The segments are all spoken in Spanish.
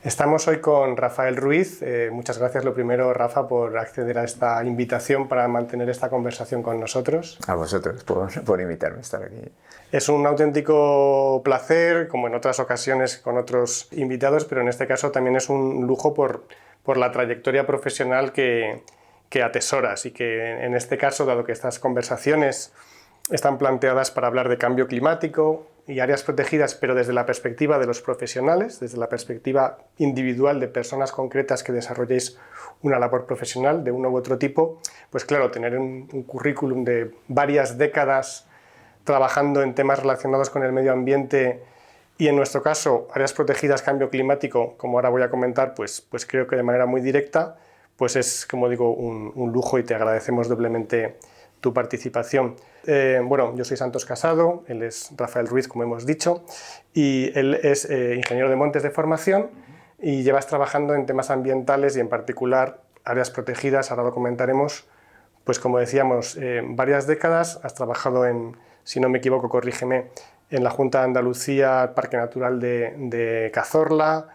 Estamos hoy con Rafael Ruiz. Muchas gracias, lo primero, Rafa, por acceder a esta invitación para mantener esta conversación con nosotros. A vosotros por invitarme a estar aquí. Es un auténtico placer, como en otras ocasiones con otros invitados, pero en este caso también es un lujo por la trayectoria profesional que atesoras y que en este caso, dado que estas conversaciones están planteadas para hablar de cambio climático y áreas protegidas, pero desde la perspectiva de los profesionales, desde la perspectiva individual de personas concretas que desarrolléis una labor profesional de uno u otro tipo, pues claro, tener un currículum de varias décadas trabajando en temas relacionados con el medio ambiente y en nuestro caso áreas protegidas, cambio climático, como ahora voy a comentar, pues creo que de manera muy directa, pues es, como digo, un lujo y te agradecemos doblemente tu participación. Bueno, yo soy Santos Casado, él es Rafael Ruiz, como hemos dicho, y él es ingeniero de montes de formación y llevas trabajando en temas ambientales y en particular áreas protegidas, ahora lo comentaremos, pues como decíamos, varias décadas. Has trabajado en, si no me equivoco, corrígeme, en la Junta de Andalucía, Parque Natural de Cazorla,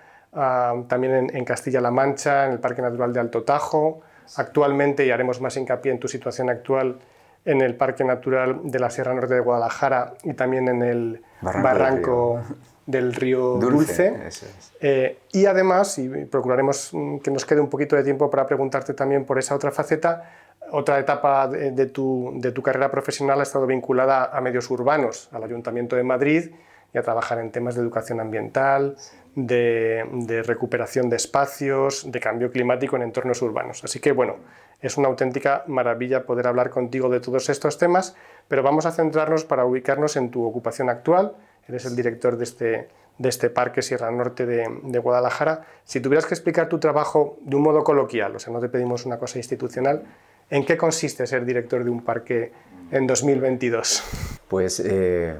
también en Castilla-La Mancha, en el Parque Natural de Alto Tajo, actualmente, y haremos más hincapié en tu situación actual, en el Parque Natural de la Sierra Norte de Guadalajara y también en el barranco del río Dulce. Eso es. Y además, y procuraremos que nos quede un poquito de tiempo para preguntarte también por esa otra faceta, otra etapa de tu carrera profesional ha estado vinculada a medios urbanos, al Ayuntamiento de Madrid y a trabajar en temas de educación ambiental, de recuperación de espacios, de cambio climático en entornos urbanos. Así que, bueno, es una auténtica maravilla poder hablar contigo de todos estos temas, pero vamos a centrarnos para ubicarnos en tu ocupación actual. Eres el director de este Parque Sierra Norte de Guadalajara. Si tuvieras que explicar tu trabajo de un modo coloquial, o sea, no te pedimos una cosa institucional, ¿en qué consiste ser director de un parque en 2022? Pues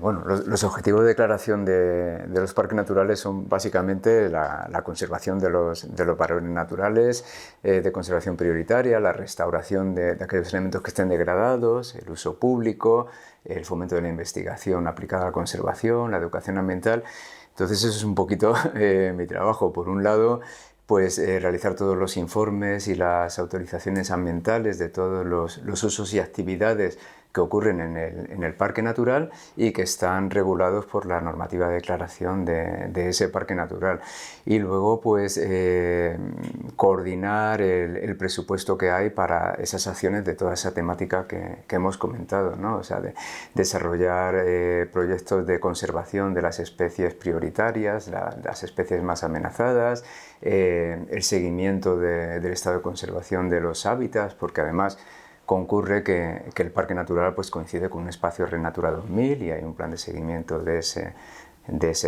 bueno, los objetivos de declaración de los parques naturales son básicamente la conservación de los valores naturales, de conservación prioritaria, la restauración de aquellos elementos que estén degradados, el uso público, el fomento de la investigación aplicada a la conservación, la educación ambiental. Entonces eso es un poquito mi trabajo. Por un lado, pues realizar todos los informes y las autorizaciones ambientales de todos los usos y actividades que ocurren en el parque natural y que están regulados por la normativa de declaración de ese parque natural. Y luego, pues, coordinar el presupuesto que hay para esas acciones de toda esa temática que hemos comentado, ¿no? O sea, de desarrollar proyectos de conservación de las especies prioritarias, las especies más amenazadas, el seguimiento del estado de conservación de los hábitats, porque además concurre que el Parque Natural pues, coincide con un espacio Red Natura 2000 y hay un plan de seguimiento de ese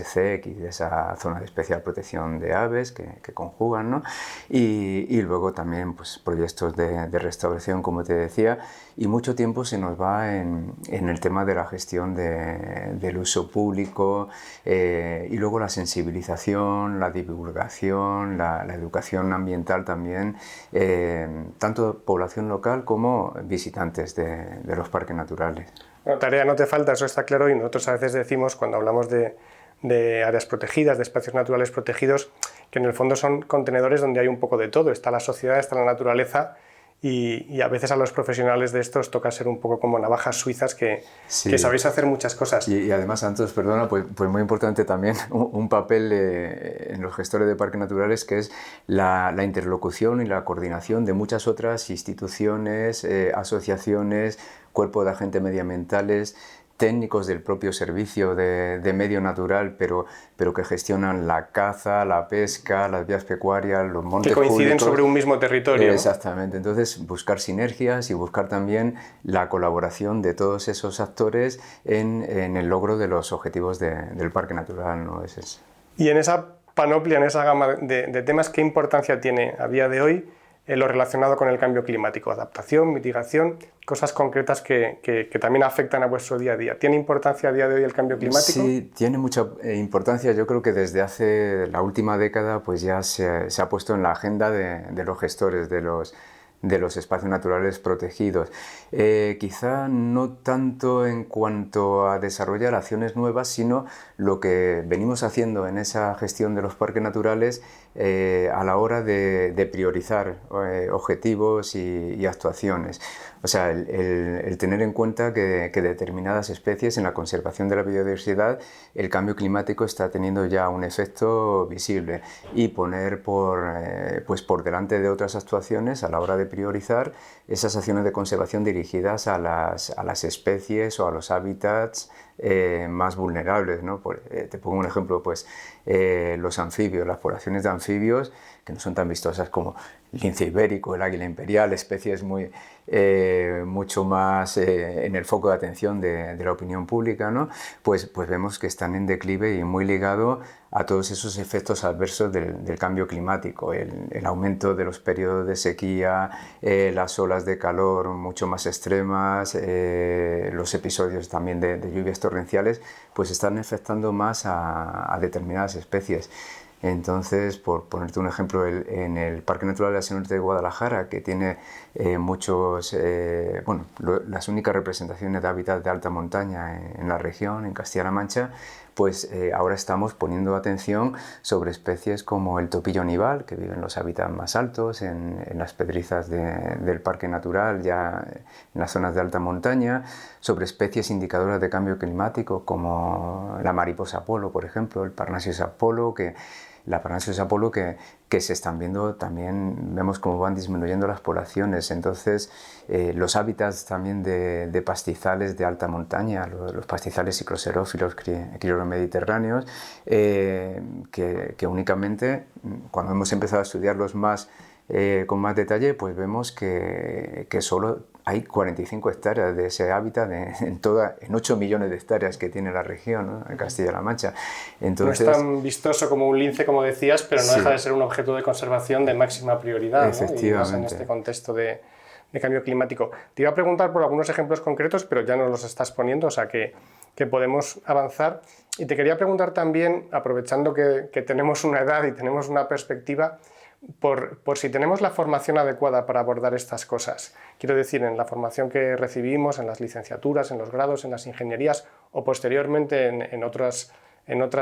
CEC y de esa zona de especial protección de aves que conjugan, ¿no? Y luego también pues, proyectos de restauración, como te decía, y mucho tiempo se nos va en el tema de la gestión del uso público y luego la sensibilización, la divulgación, la educación ambiental también, tanto población local como visitantes de los parques naturales. Bueno, tarea no te falta, eso está claro, y nosotros a veces decimos, cuando hablamos de áreas protegidas, de espacios naturales protegidos, que en el fondo son contenedores donde hay un poco de todo, está la sociedad, está la naturaleza, y a veces a los profesionales de estos toca ser un poco como navajas suizas que sabéis hacer muchas cosas. Y además, Santos, perdona, pues muy importante también un papel en los gestores de parques naturales, que es la interlocución y la coordinación de muchas otras instituciones, asociaciones, cuerpos de agentes medioambientales, técnicos del propio servicio de medio natural, pero que gestionan la caza, la pesca, las vías pecuarias, los montes públicos. Que coinciden sobre un mismo territorio. Exactamente. Entonces, buscar sinergias y buscar también la colaboración de todos esos actores en el logro de los objetivos del parque natural, ¿no? Y en esa panoplia, en esa gama de temas, ¿qué importancia tiene a día de hoy lo relacionado con el cambio climático? Adaptación, mitigación, cosas concretas que también afectan a vuestro día a día. ¿Tiene importancia a día de hoy el cambio climático? Sí, tiene mucha importancia. Yo creo que desde hace la última década pues ya se ha puesto en la agenda de los gestores, de de los espacios naturales protegidos. Quizá no tanto en cuanto a desarrollar acciones nuevas, sino lo que venimos haciendo en esa gestión de los parques naturales a la hora de priorizar objetivos y actuaciones. O sea, el tener en cuenta que determinadas especies, en la conservación de la biodiversidad, el cambio climático está teniendo ya un efecto visible, y poner por delante de otras actuaciones a la hora de priorizar esas acciones de conservación dirigidas a las especies o a los hábitats más vulnerables, ¿no? Te pongo un ejemplo, pues los anfibios, las poblaciones de anfibios, que no son tan vistosas como el lince ibérico, el águila imperial, especies mucho más en el foco de atención de la opinión pública, ¿no? Pues vemos que están en declive y muy ligado a todos esos efectos adversos del cambio climático, el aumento de los periodos de sequía, las olas de calor mucho más extremas, los episodios también de lluvias torrenciales, pues están afectando más a determinadas especies. Entonces, por ponerte un ejemplo, en el Parque Natural de la Sierra Norte de Guadalajara, que tiene las únicas representaciones de hábitats de alta montaña en la región, en Castilla-La Mancha, pues ahora estamos poniendo atención sobre especies como el topillo nival, que vive en los hábitats más altos, en las pedrizas del Parque Natural, ya en las zonas de alta montaña, sobre especies indicadoras de cambio climático como la mariposa Apolo, por ejemplo, el Parnasius Apollo, que se están viendo también, vemos cómo van disminuyendo las poblaciones. Entonces, los hábitats también de pastizales de alta montaña, los pastizales cicloserófilos crioromediterráneos, que únicamente, cuando hemos empezado a estudiarlos con más detalle, pues vemos que solo hay 45 hectáreas de ese hábitat en 8 millones de hectáreas que tiene la región, ¿no? En Castilla-La Mancha. Entonces, no es tan vistoso como un lince, como decías, pero no sí, deja de ser un objeto de conservación de máxima prioridad, efectivamente, ¿no? Y más en este contexto de cambio climático. Te iba a preguntar por algunos ejemplos concretos, pero ya nos los estás poniendo, o sea que podemos avanzar. Y te quería preguntar también, aprovechando que tenemos una edad y tenemos una perspectiva, por si tenemos la formación adecuada para abordar estas cosas. Quiero decir, en la formación que recibimos, en las licenciaturas, en los grados, en las ingenierías o posteriormente en otras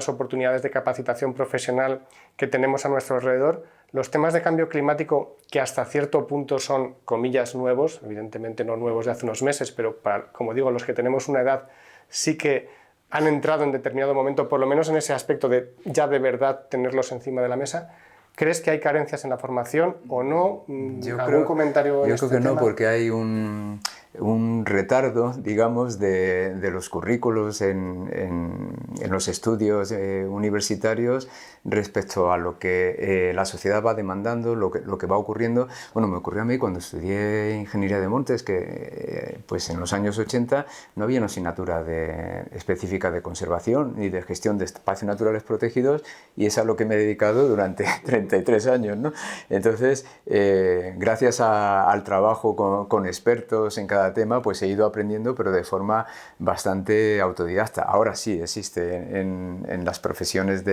oportunidades de capacitación profesional que tenemos a nuestro alrededor, los temas de cambio climático, que hasta cierto punto son, comillas, nuevos, evidentemente no nuevos de hace unos meses, pero como digo, los que tenemos una edad sí que han entrado en determinado momento, por lo menos en ese aspecto de ya de verdad tenerlos encima de la mesa. ¿Crees que hay carencias en la formación o no? ¿Algún comentario en este tema? Yo creo que no, porque hay un retardo, digamos, de los currículos en los estudios universitarios respecto a lo que la sociedad va demandando, lo que va ocurriendo. Bueno, me ocurrió a mí cuando estudié Ingeniería de Montes, que pues en los años 80 no había una asignatura específica de conservación ni de gestión de espacios naturales protegidos, y es a lo que me he dedicado durante 33 años, ¿no? Entonces, gracias al trabajo con expertos en cada tema, pues he ido aprendiendo, pero de forma bastante autodidacta. Ahora sí existe en las profesiones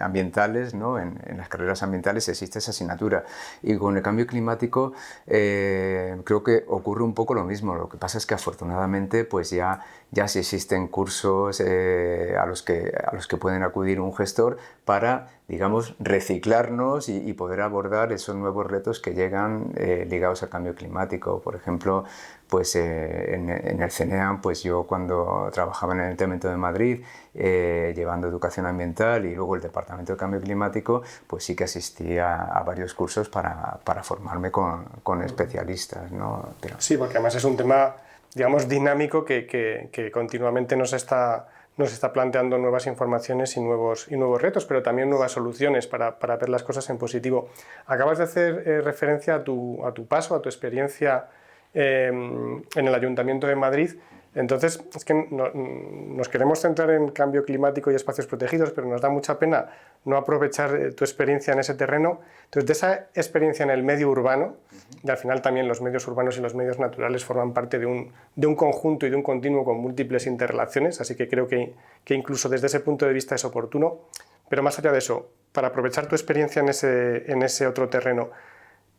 ambientales, ¿no? En las carreras ambientales existe esa asignatura, y con el cambio climático creo que ocurre un poco lo mismo. Lo que pasa es que afortunadamente pues ya sí existen cursos a los que pueden acudir un gestor para, digamos, reciclarnos y poder abordar esos nuevos retos que llegan ligados al cambio climático. Por ejemplo, pues en el CENEAM, pues yo cuando trabajaba en el Ayuntamiento de Madrid llevando educación ambiental y luego el Departamento de Cambio Climático, pues sí que asistí a varios cursos para formarme con especialistas, ¿no? Sí, porque además es un tema, digamos, dinámico que continuamente nos está planteando nuevas informaciones y nuevos retos, pero también nuevas soluciones para ver las cosas en positivo. Acabas de hacer referencia a tu paso, a tu experiencia en el Ayuntamiento de Madrid. Entonces, es que nos queremos centrar en cambio climático y espacios protegidos, pero nos da mucha pena no aprovechar tu experiencia en ese terreno. Entonces, de esa experiencia en el medio urbano, y al final también los medios urbanos y los medios naturales forman parte de un conjunto y de un continuo con múltiples interrelaciones, así que creo que incluso desde ese punto de vista es oportuno. Pero más allá de eso, para aprovechar tu experiencia en ese otro terreno,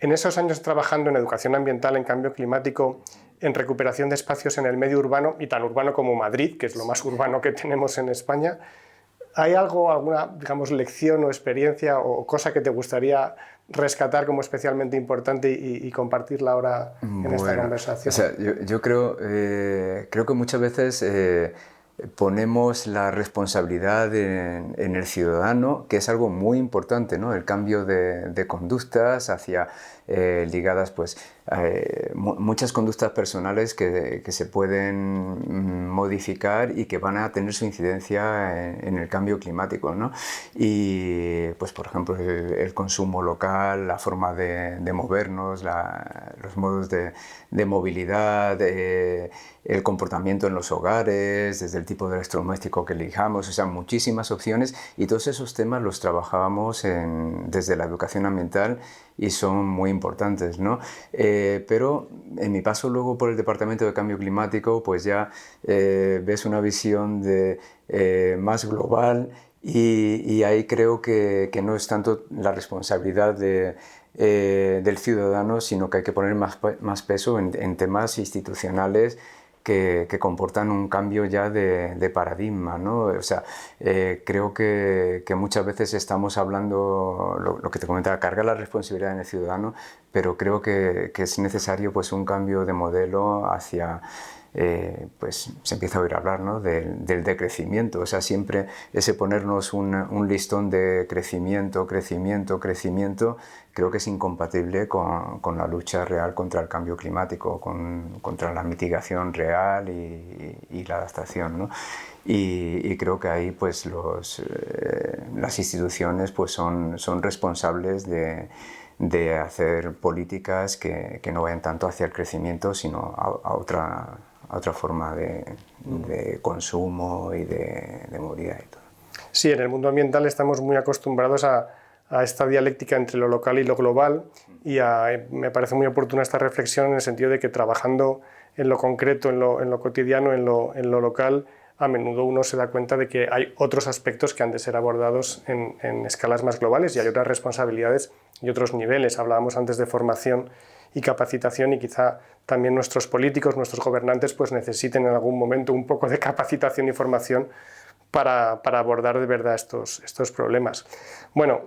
En esos años trabajando en educación ambiental, en cambio climático, en recuperación de espacios en el medio urbano, y tan urbano como Madrid, que es lo más urbano que tenemos en España, ¿hay algo, alguna, digamos, lección o experiencia o cosa que te gustaría rescatar como especialmente importante y compartirla ahora en esta conversación? O sea, yo creo que muchas veces ponemos la responsabilidad en el ciudadano, que es algo muy importante, ¿no? El cambio de conductas hacia ligadas, pues, muchas conductas personales que se pueden modificar y que van a tener su incidencia en el cambio climático, ¿no? Y, pues, por ejemplo, el consumo local, la forma de movernos, los modos de movilidad, el comportamiento en los hogares, desde el tipo de electrodoméstico que elijamos, o sea, muchísimas opciones, y todos esos temas los trabajábamos desde la educación ambiental y son muy importantes, ¿no? Pero en mi paso luego por el Departamento de Cambio Climático, pues ya ves una visión más global y ahí creo que no es tanto la responsabilidad del ciudadano, sino que hay que poner más peso en temas institucionales que comportan un cambio ya de paradigma, ¿no? O sea, creo que muchas veces estamos hablando, lo que te comentaba, cargar la responsabilidad en el ciudadano, pero creo que es necesario, pues, un cambio de modelo hacia, pues se empieza a oír hablar, ¿no? del decrecimiento, o sea, siempre ese ponernos un listón de crecimiento, creo que es incompatible con la lucha real contra el cambio climático, contra la mitigación real y la adaptación, ¿no? Y creo que ahí, pues, las instituciones, pues, son responsables de hacer políticas que no vayan tanto hacia el crecimiento, sino a otra forma de consumo y de movilidad y todo. Sí, en el mundo ambiental estamos muy acostumbrados a esta dialéctica entre lo local y lo global, y me parece muy oportuna esta reflexión en el sentido de que trabajando en lo concreto, en lo cotidiano, en lo local, a menudo uno se da cuenta de que hay otros aspectos que han de ser abordados en escalas más globales, y hay otras responsabilidades y otros niveles. Hablábamos antes de formación y capacitación, y quizá también nuestros políticos, nuestros gobernantes, pues necesiten en algún momento un poco de capacitación y formación para abordar de verdad estos problemas. Bueno,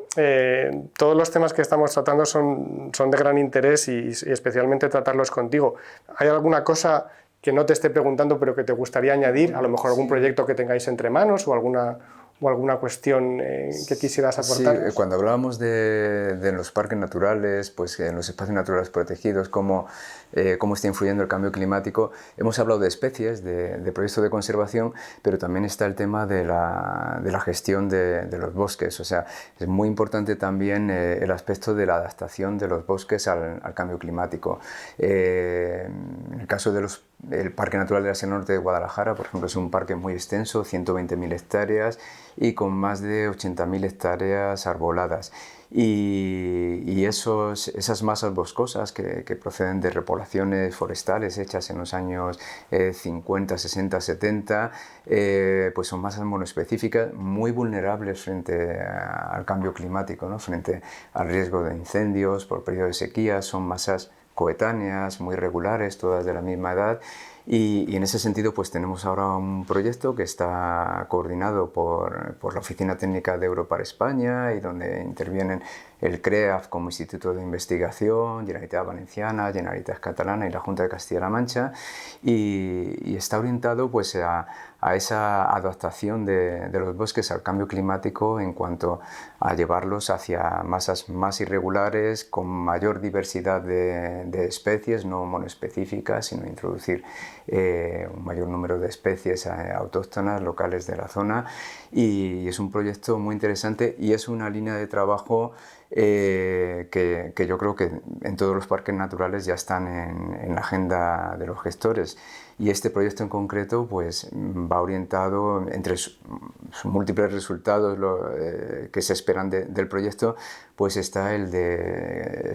todos los temas que estamos tratando son de gran interés, y especialmente tratarlos contigo. ¿Hay alguna cosa que no te esté preguntando pero que te gustaría añadir? A lo mejor algún proyecto que tengáis entre manos o alguna cuestión que quisieras aportar. Sí, cuando hablábamos de los parques naturales, pues en los espacios naturales protegidos, cómo está influyendo el cambio climático, hemos hablado de especies, de proyectos de conservación, pero también está el tema de la gestión de los bosques. O sea, es muy importante también el aspecto de la adaptación de los bosques al cambio climático. En el caso del Parque Natural de la Sierra Norte de Guadalajara, por ejemplo, es un parque muy extenso, 120.000 hectáreas y con más de 80.000 hectáreas arboladas. Y esas masas boscosas que proceden de repoblaciones forestales hechas en los años 50, 60, 70, pues son masas monoespecíficas muy vulnerables frente al cambio climático, ¿no? Frente al riesgo de incendios por periodo de sequía. Son masas coetáneas, muy regulares, todas de la misma edad, y en ese sentido, pues tenemos ahora un proyecto que está coordinado por la Oficina Técnica de Europar España, y donde intervienen el CREAF como Instituto de Investigación, Generalitat Valenciana, Generalitat Catalana y la Junta de Castilla-La Mancha, y está orientado, pues, a esa adaptación de los bosques al cambio climático, en cuanto a llevarlos hacia masas más irregulares, con mayor diversidad de especies, no monoespecíficas, sino introducir un mayor número de especies autóctonas, locales de la zona. Y es un proyecto muy interesante, y es una línea de trabajo que yo creo que en todos los parques naturales ya están en la agenda de los gestores. Y este proyecto en concreto, pues, va orientado, entre sus múltiples resultados que se esperan del proyecto, pues está el de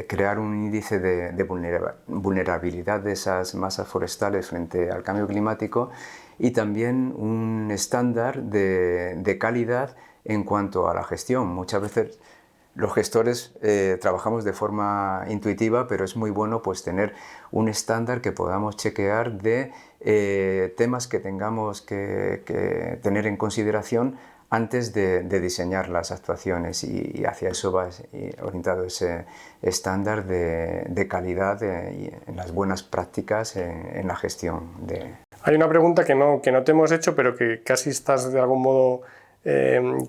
crear un índice de vulnerabilidad de esas masas forestales frente al cambio climático, y también un estándar de calidad en cuanto a la gestión. Muchas veces los gestores trabajamos de forma intuitiva, pero es muy bueno pues tener un estándar que podamos chequear de temas que tengamos que tener en consideración antes de diseñar las actuaciones, y hacia eso va orientado ese estándar de calidad en las buenas prácticas en la gestión de... Hay una pregunta que no te hemos hecho, pero que casi estás de algún modo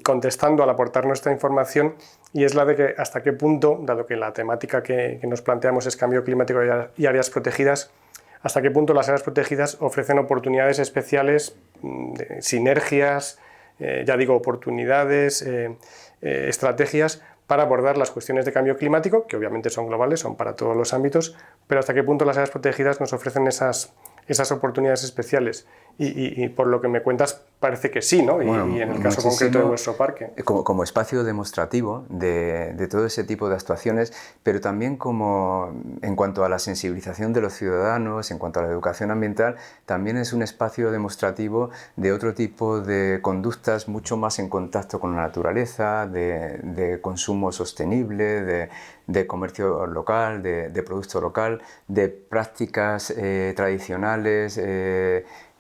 contestando al aportar nuestra información, y es la de que hasta qué punto, dado que la temática que nos planteamos es cambio climático y áreas protegidas, hasta qué punto las áreas protegidas ofrecen oportunidades especiales, sinergias, ya digo, oportunidades, estrategias para abordar las cuestiones de cambio climático, que obviamente son globales, son para todos los ámbitos, pero hasta qué punto las áreas protegidas nos ofrecen esas oportunidades especiales. Y por lo que me cuentas, parece que sí, ¿no? Bueno, y en el caso concreto de vuestro parque. Como espacio demostrativo de todo ese tipo de actuaciones, pero también como en cuanto a la sensibilización de los ciudadanos, en cuanto a la educación ambiental, también es un espacio demostrativo de otro tipo de conductas mucho más en contacto con la naturaleza, de consumo sostenible, de comercio local, de producto local, de prácticas tradicionales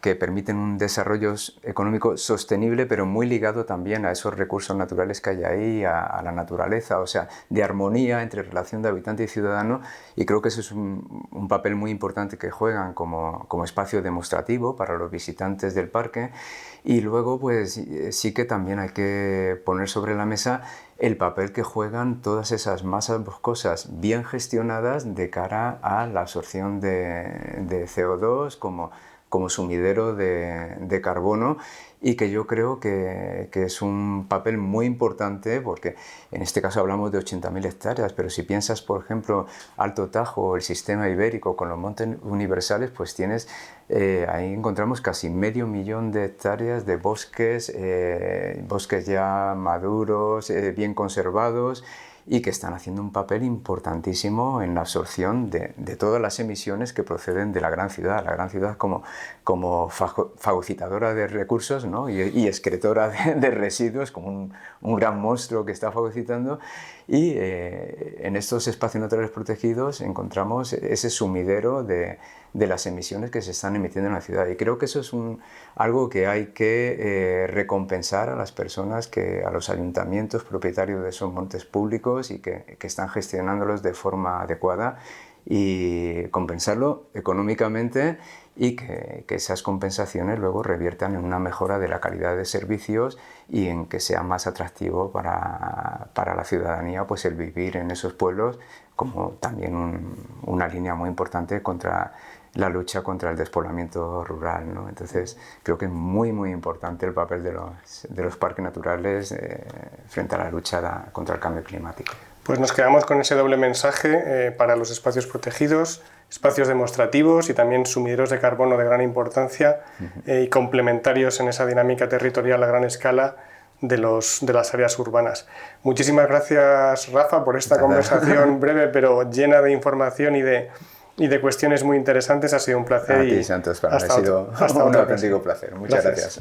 que permiten un desarrollo económico sostenible, pero muy ligado también a esos recursos naturales que hay ahí, a la naturaleza, o sea, de armonía entre relación de habitante y ciudadano, y creo que eso es un papel muy importante que juegan como espacio demostrativo para los visitantes del parque. Y luego, pues sí que también hay que poner sobre la mesa el papel que juegan todas esas masas boscosas bien gestionadas de cara a la absorción de CO2 como sumidero de carbono, y que yo creo que es un papel muy importante, porque en este caso hablamos de 80.000 hectáreas, pero si piensas, por ejemplo, Alto Tajo o el sistema ibérico con los montes universales, pues tienes, ahí encontramos casi 500.000 de hectáreas de bosques, bosques ya maduros, bien conservados, y que están haciendo un papel importantísimo en la absorción de todas las emisiones que proceden de la gran ciudad como fagocitadora de recursos, ¿no? y excretora de residuos, como un gran monstruo que está fagocitando, y en estos espacios naturales protegidos encontramos ese sumidero de las emisiones que se están emitiendo en la ciudad, y creo que eso es algo que hay que recompensar a las personas, a los ayuntamientos propietarios de esos montes públicos y que están gestionándolos de forma adecuada, y compensarlo económicamente, y que esas compensaciones luego reviertan en una mejora de la calidad de servicios y en que sea más atractivo para la ciudadanía pues el vivir en esos pueblos, como también una línea muy importante contra la lucha contra el despoblamiento rural, ¿no? Entonces creo que es muy muy importante el papel de los parques naturales frente a la lucha contra el cambio climático. Pues nos quedamos con ese doble mensaje para los espacios protegidos, espacios demostrativos y también sumideros de carbono de gran importancia y complementarios en esa dinámica territorial a gran escala de las áreas urbanas. Muchísimas gracias, Rafa, por esta conversación breve pero llena de información y de cuestiones muy interesantes. Ha sido un placer. A ti, Santos, para mí ha sido un auténtico placer. Muchas gracias.